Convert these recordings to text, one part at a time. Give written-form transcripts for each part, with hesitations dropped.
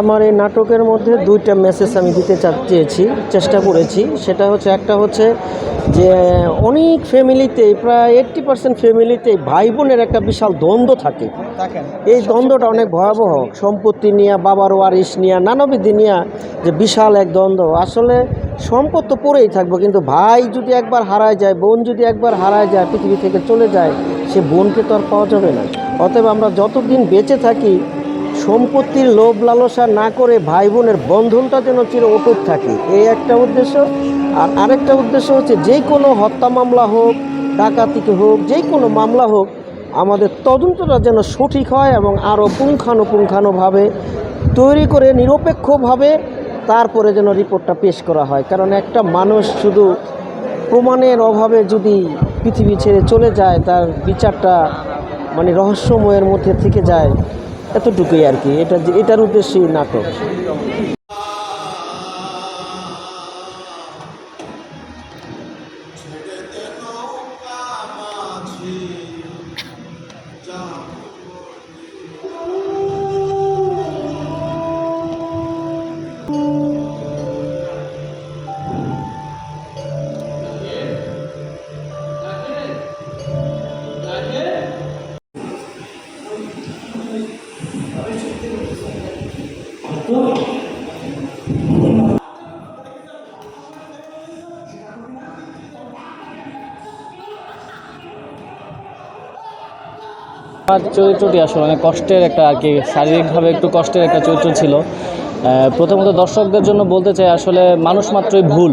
আমার এই নাটকের মধ্যে দুইটা মেসেজ আমি দিতে চেষ্টা করেছি। সেটা হচ্ছে, একটা হচ্ছে যে অনেক ফ্যামিলিতে, প্রায় 80% ফ্যামিলিতে ভাই বোনের একটা বিশাল দ্বন্দ্ব থাকে। এই দ্বন্দ্বটা অনেক ভয়াবহ, সম্পত্তি নিয়ে, বাবার ওয়ারিশ নিয়ে, নানাবিধ নিয়ে যে বিশাল এক দ্বন্দ্ব। আসলে সম্পদ তো পড়েই থাকবো, কিন্তু ভাই যদি একবার হারায় যায়, বোন যদি একবার হারায় যায়, পৃথিবী থেকে চলে যায়, সে বোনকে তো আর পাওয়া যাবে না। অতএব আমরা যতদিন বেঁচে থাকি সম্পত্তির লোভ লালসা না করে ভাই বোনের বন্ধনটা যেন চির অটুট থাকে, এই একটা উদ্দেশ্য। আর আরেকটা উদ্দেশ্য হচ্ছে, যে কোনো হত্যা মামলা হোক, ডাকাতি হোক, যে কোনো মামলা হোক, আমাদের তদন্তটা যেন সঠিক হয় এবং আরও পুঙ্খানুপুঙ্খানুভাবে তৈরি করে নিরপেক্ষভাবে তারপরে যেন রিপোর্টটা পেশ করা হয়। কারণ একটা মানুষ শুধু প্রমাণের অভাবে যদি পৃথিবী ছেড়ে চলে যায়, তার বিচারটা মানে রহস্যময়ের মধ্যে থেকে যায়, এতটুকুই আর কি। এটার উদ্দেশ্যেই নাটক। আমার চরিত্রটি আসলে অনেক কষ্টের একটা, আর কি শারীরিকভাবে একটু কষ্টের একটা চরিত্র ছিল। প্রথমত দর্শকদের জন্য বলতে চাই, আসলে মানুষ মাত্রই ভুল,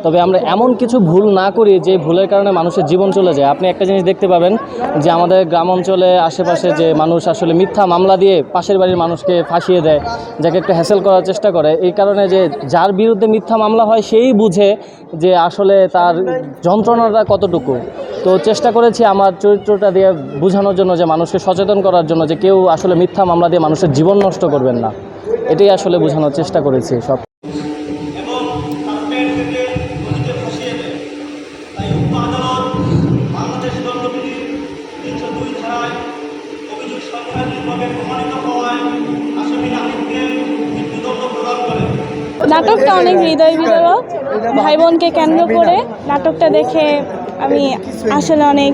তবে আমরা এমন কিছু ভুল না করি যে ভুলের কারণে মানুষের জীবন চলে যায়। আপনি একটা জিনিস দেখতে পাবেন যে আমাদের গ্রাম অঞ্চলে আশেপাশে যে মানুষ আসলে মিথ্যা মামলা দিয়ে পাশের বাড়ির মানুষকে ফাঁসিয়ে দেয়, যাকে একটু হ্যাসেল করার চেষ্টা করে, এই কারণে যে যার বিরুদ্ধে মিথ্যা মামলা হয় সেই বুঝে যে আসলে তার যন্ত্রণাটা কতটুকু। তো চেষ্টা করেছি আমার চরিত্রটা দিয়ে বোঝানোর জন্য, যে মানুষকে সচেতন করার জন্য, যে কেউ আসলে মিথ্যা মামলা দিয়ে মানুষের জীবন নষ্ট করবেন না, এটাই আসলে বোঝানোর চেষ্টা করেছি সব। নাটকটা অনেক হৃদয় বিদারক। ভাই বোনকে কেন্দ্র করে নাটকটা দেখে আমি আসলে অনেক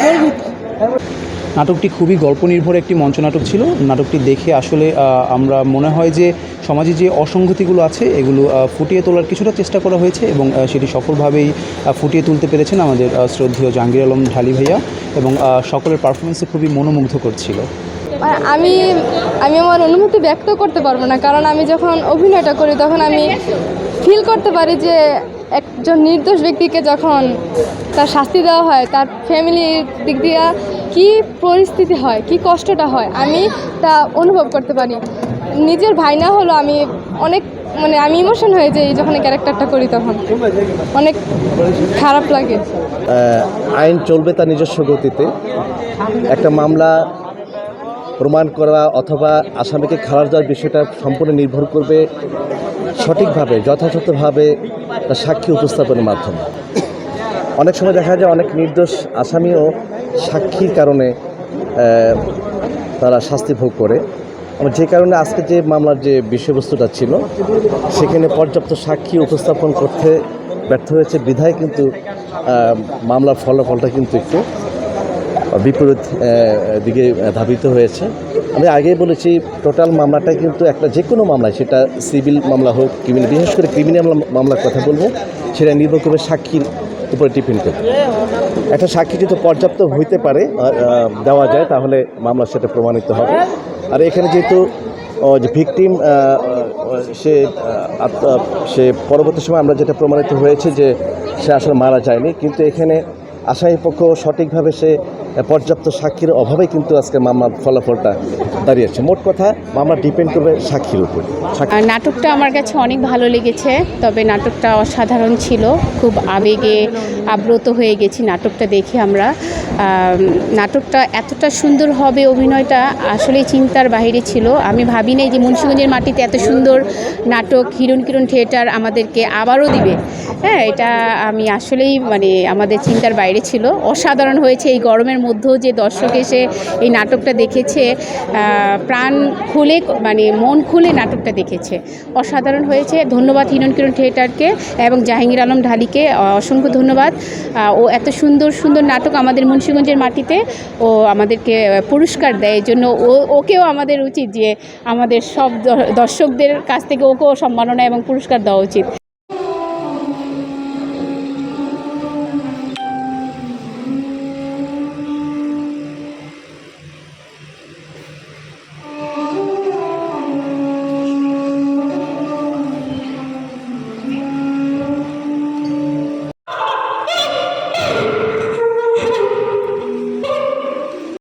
গর্বিত। নাটকটি খুবই গল্প নির্ভর একটি মঞ্চনাটক ছিল। নাটকটি দেখে আসলে আমরা মনে হয় যে সমাজে যে অসঙ্গতিগুলো আছে এগুলো ফুটিয়ে তোলার কিছুটা চেষ্টা করা হয়েছে, এবং সেটি সফলভাবেই ফুটিয়ে তুলতে পেরেছেন আমাদের শ্রদ্ধেয় জাহাঙ্গীর আলম ঢালি ভাইয়া, এবং সকলের পারফরমেন্সে খুবই মনোমুগ্ধকর ছিল। আমি আমার অনুভূতি ব্যক্ত করতে পারবো না, কারণ আমি যখন অভিনয়টা করি তখন আমি ফিল করতে পারি যে একজন নির্দোষ ব্যক্তিকে যখন তার শাস্তি দেওয়া হয়, তার ফ্যামিলির দিক দিয়ে কী পরিস্থিতি হয়, কী কষ্টটা হয়, আমি তা অনুভব করতে পারি। নিজের ভাই না হলো আমি অনেক আমি ইমোশন হয়ে যাই যখন এই ক্যারেক্টারটা করি, তখন অনেক খারাপ লাগে। আইন চলবে তার নিজস্ব গতিতে। একটা মামলা প্রমাণ করা অথবা আসামিকে খালাস দেওয়ার বিষয়টা সম্পূর্ণ নির্ভর করবে সঠিকভাবে, যথাযথভাবে তার সাক্ষী উপস্থাপনের মাধ্যমে। অনেক সময় দেখা যায় অনেক নির্দোষ আসামিও সাক্ষীর কারণে তারা শাস্তি ভোগ করে। যে কারণে আজকে যে মামলার যে বিষয়বস্তুটা ছিল সেখানে পর্যাপ্ত সাক্ষী উপস্থাপন করতে ব্যর্থ হয়েছে বিধায় কিন্তু মামলার ফলাফলটা কিন্তু একটু বিপরীত দিকে ধাবিত হয়েছে। আমি আগেই বলেছি, টোটাল মামলাটা কিন্তু একটা যে কোনো মামলায়, সেটা সিভিল মামলা হোক, ক্রিমিনাল, বিশেষ করে ক্রিমিনাল মামলার কথা বলবো, সেটা নির্ভর করবে সাক্ষীর উপরে ডিপেন্ড করে। একটা সাক্ষী যদি পর্যাপ্ত হইতে পারে, দেওয়া যায়, তাহলে মামলা সেটা প্রমাণিত হবে। আর এখানে যেহেতু যে ভিকটিম সে পরবর্তী সময় আমরা যেটা প্রমাণিত হয়েছে যে সে আসলে মারা যায়নি, কিন্তু এখানে আসামি পক্ষ সঠিকভাবে সে পর্যাপ্ত সাক্ষীর অভাবে কিন্তু আজকে মামলার ফলাফলটা দাঁড়িয়েছে। মোট কথা মামলা ডিপেন্ড করবে সাক্ষীর উপর। নাটকটা আমার কাছে অনেক ভালো লেগেছে, তবে নাটকটা অসাধারণ ছিল, খুব আবেগে আপ্লুত হয়ে গেছি নাটকটা দেখে আমরা। নাটকটা এতটা সুন্দর হবে, অভিনয়টা আসলেই চিন্তার বাইরে ছিল। আমি ভাবি নাই যে মুন্সিগঞ্জের মাটিতে এত সুন্দর নাটক হিরণ কিরণ থিয়েটার আমাদেরকে আবারও দিবে। হ্যাঁ, এটা আমি আসলেই মানে আমাদের চিন্তার বাইরে ছিল। অসাধারণ হয়েছে, এই গরমের মধ্যেও যে দর্শক এসে এই নাটকটা দেখেছে, প্রাণ খুলে মানে মন খুলে নাটকটা দেখেছে, অসাধারণ হয়েছে। ধন্যবাদ হিরণ কিরণ থিয়েটারকে এবং জাহাঙ্গীর আলম ঢালিকে অসংখ্য ধন্যবাদ। ও এত সুন্দর সুন্দর নাটক আমাদের মুন্সিগঞ্জের মাটিতে ও আমাদেরকে পুরস্কার দেয়, এই জন্য ওকেও আমাদের উচিত যে আমাদের সব দর্শকদের কাছ থেকে ওকেও সম্মাননা এবং পুরস্কার দেওয়া উচিত।